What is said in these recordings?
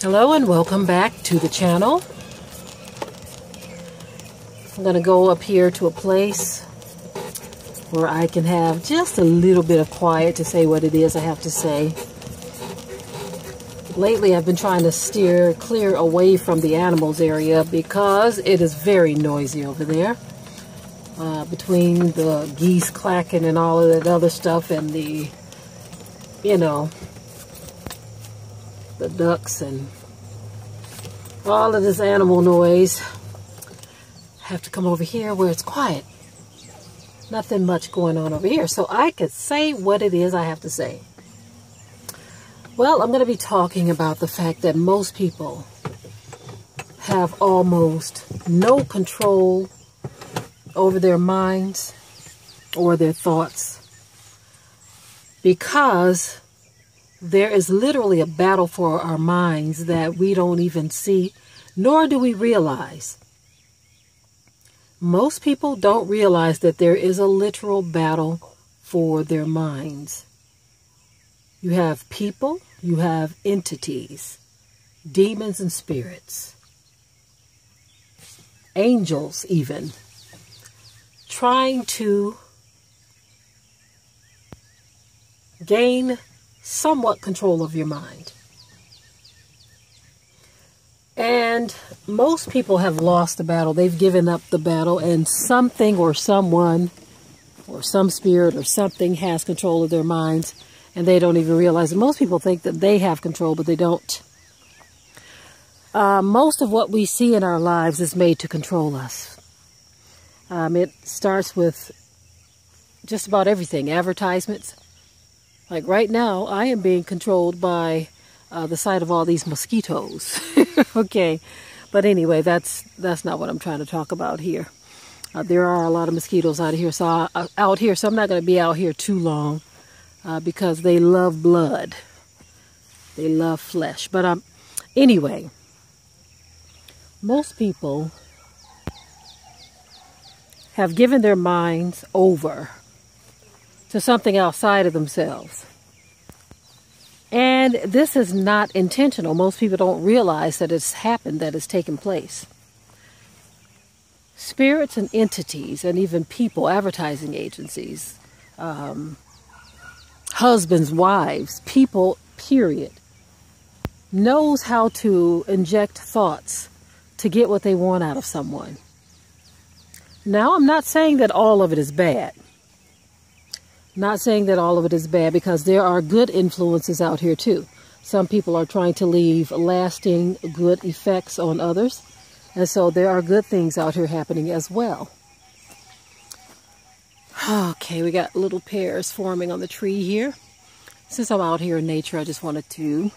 Hello and welcome back to the channel. I'm going to go up here to a place where I can have just a little bit of quiet to say what it is I have to say. Lately I've been trying to steer clear away from the animals area because it is very noisy over there. Between the geese clacking and all of that other stuff and the, the ducks and all of this animal noise. I have to come over here where it's quiet. Nothing much going on over here, so I could say what it is I have to say. Well, I'm going to be talking about the fact that most people have almost no control over their minds or their thoughts because there is literally a battle for our minds that we don't even see, nor do we realize. Most people don't realize that there is a literal battle for their minds. You have people, you have entities, demons and spirits, angels even, trying to gain somewhat control of your mind. And most people have lost the battle. They've given up the battle, and something or someone or some spirit or something has control of their minds, and they don't even realize it. Most people think that they have control, but they don't. Most of what we see in our lives is made to control us. It starts with just about everything. Advertisements. Like right now, I am being controlled by the sight of all these mosquitoes. Okay, but anyway, that's not what I'm trying to talk about here. There are a lot of mosquitoes out here, so I'm not going to be out here too long because they love blood. They love flesh. But anyway, most people have given their minds over to something outside of themselves. And this is not intentional. Most people don't realize that it's happened, that it's taken place. Spirits and entities and even people, advertising agencies, husbands, wives, people, period, knows how to inject thoughts to get what they want out of someone. Now, I'm not saying that all of it is bad. Not saying that all of it is bad, because there are good influences out here too. Some people are trying to leave lasting good effects on others. And so there are good things out here happening as well. Okay, we got little pears forming on the tree here. Since I'm out here in nature, I just wanted to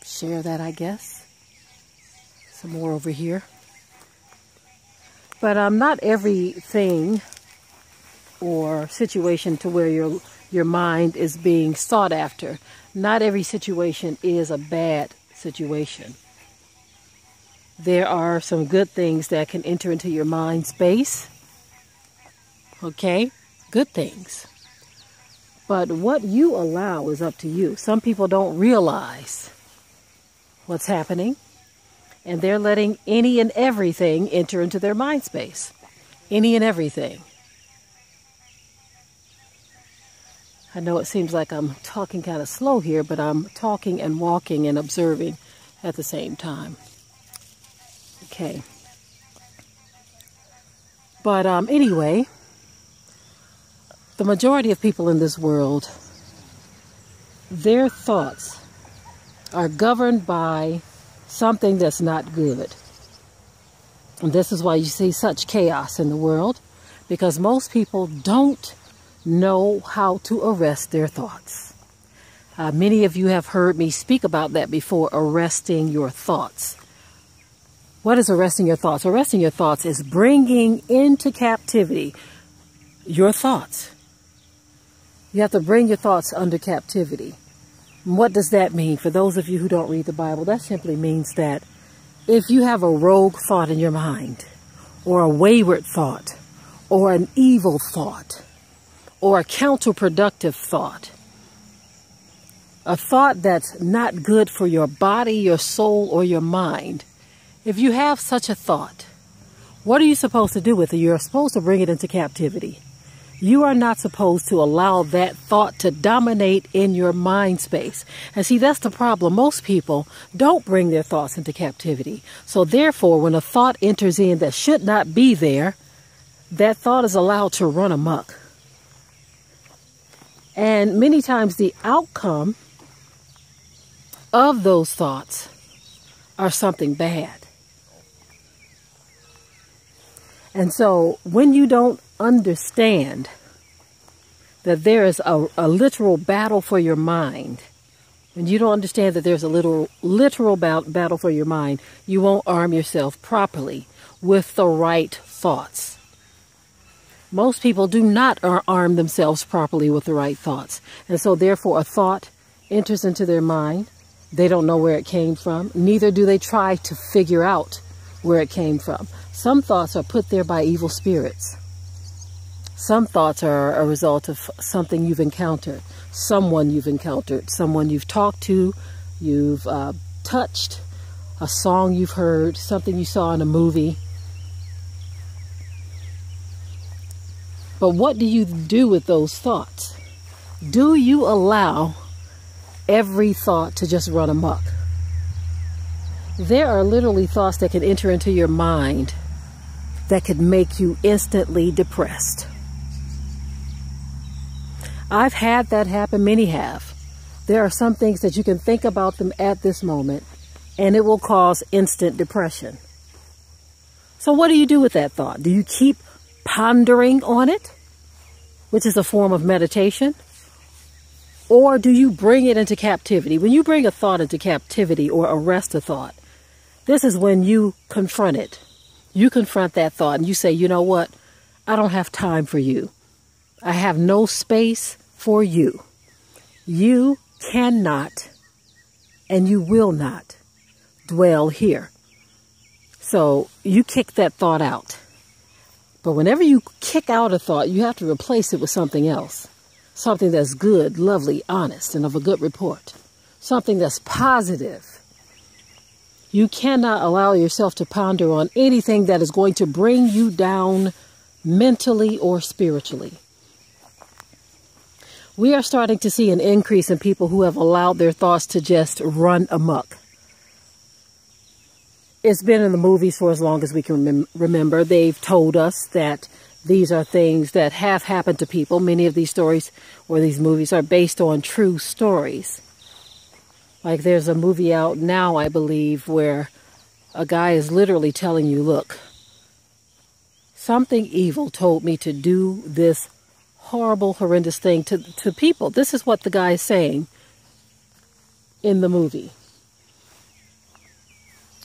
share that, I guess. Some more over here. But not everything or situation to where your mind is being sought after. Not every situation is a bad situation. There are some good things that can enter into your mind space. Okay? Good things. But what you allow is up to you. Some people don't realize what's happening, and they're letting any and everything enter into their mind space. Any and everything. I know it seems like I'm talking kind of slow here, but I'm talking and walking and observing at the same time. Okay. But anyway, the majority of people in this world, their thoughts are governed by something that's not good. And this is why you see such chaos in the world, because most people don't know how to arrest their thoughts. Many of you have heard me speak about that before, arresting your thoughts. What is arresting your thoughts? Arresting your thoughts is bringing into captivity your thoughts. You have to bring your thoughts under captivity. What does that mean? For those of you who don't read the Bible, that simply means that if you have a rogue thought in your mind, or a wayward thought, or an evil thought, or a counterproductive thought, a thought that's not good for your body, your soul, or your mind, if you have such a thought, what are you supposed to do with it? You're supposed to bring it into captivity. You are not supposed to allow that thought to dominate in your mind space. And see, that's the problem. Most people don't bring their thoughts into captivity. So therefore, when a thought enters in that should not be there, that thought is allowed to run amok. And many times the outcome of those thoughts are something bad. And so when you don't understand that there is a literal battle for your mind, when you don't understand that there's a literal battle for your mind, you won't arm yourself properly with the right thoughts. Most people do not arm themselves properly with the right thoughts. And so therefore a thought enters into their mind. They don't know where it came from. Neither do they try to figure out where it came from. Some thoughts are put there by evil spirits. Some thoughts are a result of something you've encountered, someone you've talked to, you've touched, a song you've heard, something you saw in a movie. But what do you do with those thoughts? Do you allow every thought to just run amok? There are literally thoughts that can enter into your mind that could make you instantly depressed. I've had that happen. Many have. There are some things that you can think about them at this moment, and it will cause instant depression. So what do you do with that thought? Do you keep pondering on it, which is a form of meditation? Or do you bring it into captivity? When you bring a thought into captivity or arrest a thought, this is when you confront it. You confront that thought and you say, you know what? I don't have time for you. I have no space for you. You cannot and you will not dwell here. So you kick that thought out. But whenever you kick out a thought, you have to replace it with something else. Something that's good, lovely, honest, and of a good report. Something that's positive. You cannot allow yourself to ponder on anything that is going to bring you down mentally or spiritually. We are starting to see an increase in people who have allowed their thoughts to just run amok. It's been in the movies for as long as we can remember. They've told us that these are things that have happened to people. Many of these stories or these movies are based on true stories. Like there's a movie out now, I believe, where a guy is literally telling you, look, something evil told me to do this horrible, horrendous thing to people. This is what the guy is saying in the movie.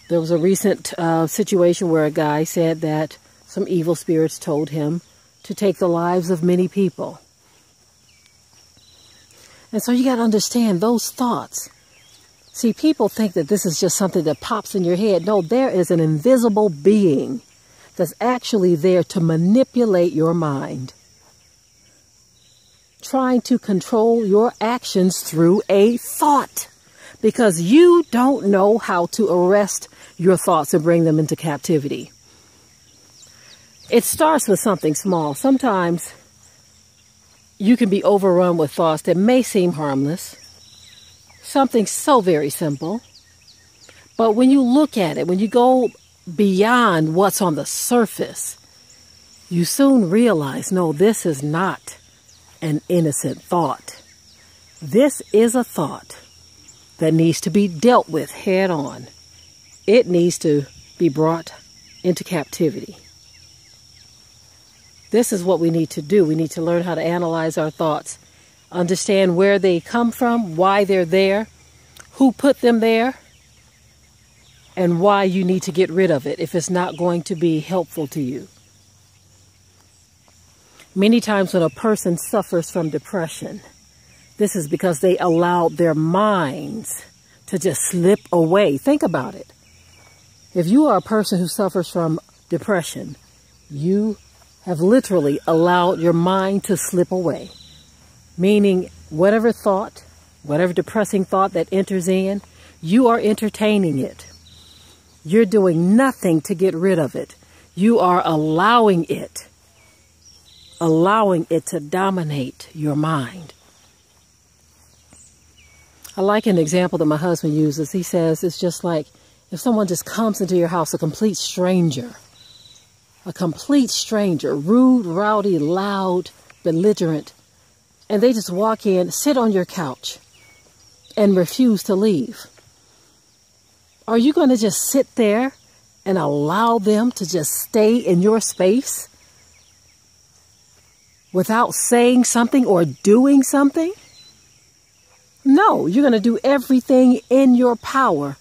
There was a recent situation where a guy said that some evil spirits told him to take the lives of many people. And so you got to understand those thoughts. See, people think that this is just something that pops in your head. No, there is an invisible being that's actually there to manipulate your mind, trying to control your actions through a thought, because you don't know how to arrest your thoughts and bring them into captivity. It starts with something small. Sometimes you can be overrun with thoughts that may seem harmless, something so very simple. But when you look at it, when you go beyond what's on the surface, you soon realize, no, this is not an innocent thought. This is a thought that needs to be dealt with head on. It needs to be brought into captivity. This is what we need to do. We need to learn how to analyze our thoughts, understand where they come from, why they're there, who put them there, and why you need to get rid of it if it's not going to be helpful to you. Many times when a person suffers from depression, this is because they allowed their minds to just slip away. Think about it. If you are a person who suffers from depression, you have literally allowed your mind to slip away. Meaning, whatever thought whatever depressing thought that enters in, you are entertaining it. You're doing nothing to get rid of it. You are allowing it to dominate your mind. I like an example that my husband uses. He says it's just like if someone just comes into your house, a complete stranger, rude, rowdy, loud, belligerent, and they just walk in, sit on your couch, and refuse to leave. Are you going to just sit there and allow them to just stay in your space without saying something or doing something? No, you're going to do everything in your power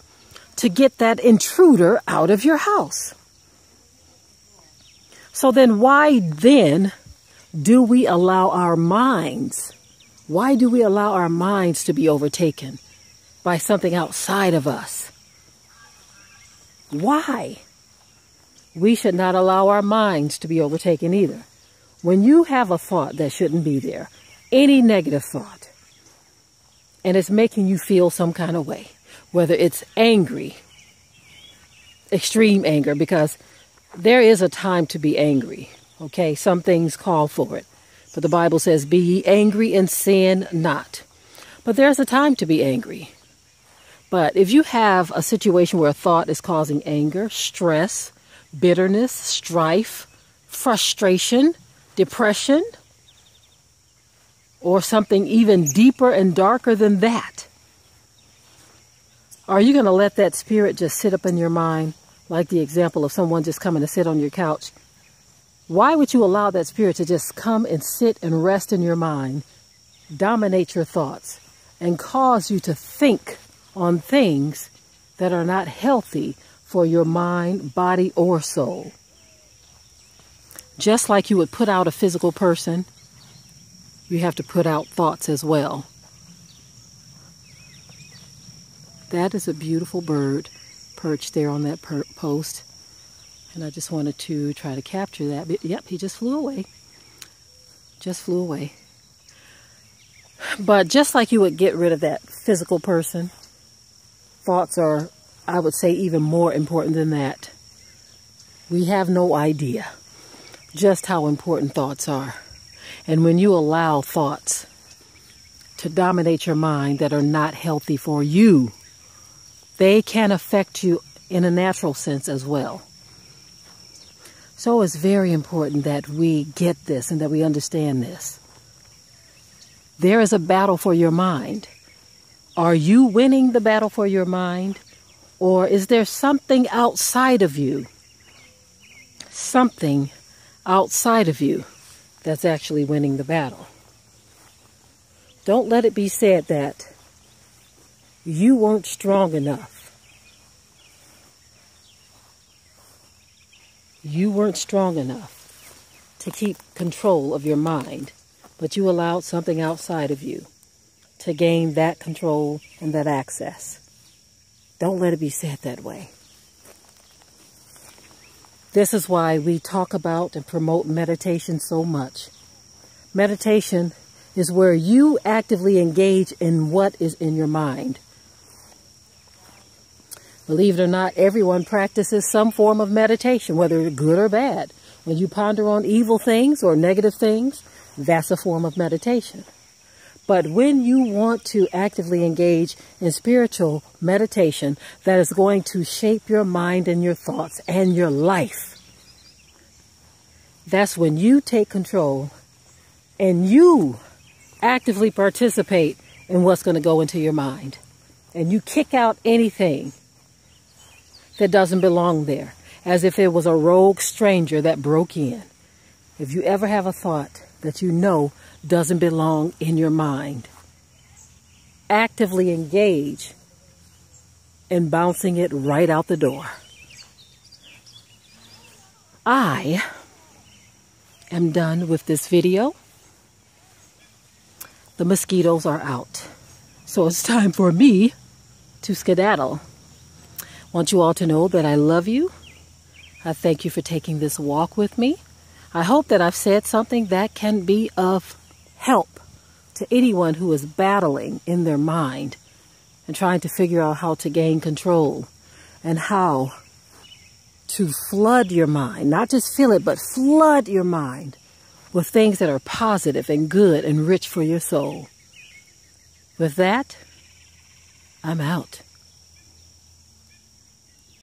to get that intruder out of your house. So then why then do we allow our minds? Why do we allow our minds to be overtaken by something outside of us? Why? We should not allow our minds to be overtaken either. When you have a thought that shouldn't be there, any negative thought, and it's making you feel some kind of way, whether it's angry, extreme anger, because there is a time to be angry, okay? Some things call for it. But the Bible says, be ye angry and sin not. But there's a time to be angry. But if you have a situation where a thought is causing anger, stress, bitterness, strife, frustration, depression, or something even deeper and darker than that, are you going to let that spirit just sit up in your mind, like the example of someone just coming to sit on your couch? Why would you allow that spirit to just come and sit and rest in your mind, dominate your thoughts, and cause you to think on things that are not healthy for your mind, body, or soul? Just like you would put out a physical person, you have to put out thoughts as well. That is a beautiful bird perched there on that post. And I just wanted to try to capture that. But, yep, he just flew away. Just flew away. But just like you would get rid of that physical person, thoughts are, I would say, even more important than that. We have no idea just how important thoughts are. And when you allow thoughts to dominate your mind that are not healthy for you, they can affect you in a natural sense as well. So it's very important that we get this and that we understand this. There is a battle for your mind. Are you winning the battle for your mind? Or is there something outside of you? Something outside of you that's actually winning the battle. Don't let it be said that you weren't strong enough. You weren't strong enough to keep control of your mind, but you allowed something outside of you to gain that control and that access. Don't let it be said that way. This is why we talk about and promote meditation so much. Meditation is where you actively engage in what is in your mind. Believe it or not, everyone practices some form of meditation, whether good or bad. When you ponder on evil things or negative things, that's a form of meditation. But when you want to actively engage in spiritual meditation that is going to shape your mind and your thoughts and your life, that's when you take control and you actively participate in what's going to go into your mind. And you kick out anything that doesn't belong there, as if it was a rogue stranger that broke in. If you ever have a thought that you know doesn't belong in your mind, actively engage in bouncing it right out the door. I am done with this video. The mosquitoes are out, so it's time for me to skedaddle. I want you all to know that I love you. I thank you for taking this walk with me. I hope that I've said something that can be of help to anyone who is battling in their mind and trying to figure out how to gain control and how to flood your mind, not just fill it, but flood your mind with things that are positive and good and rich for your soul. With that, I'm out.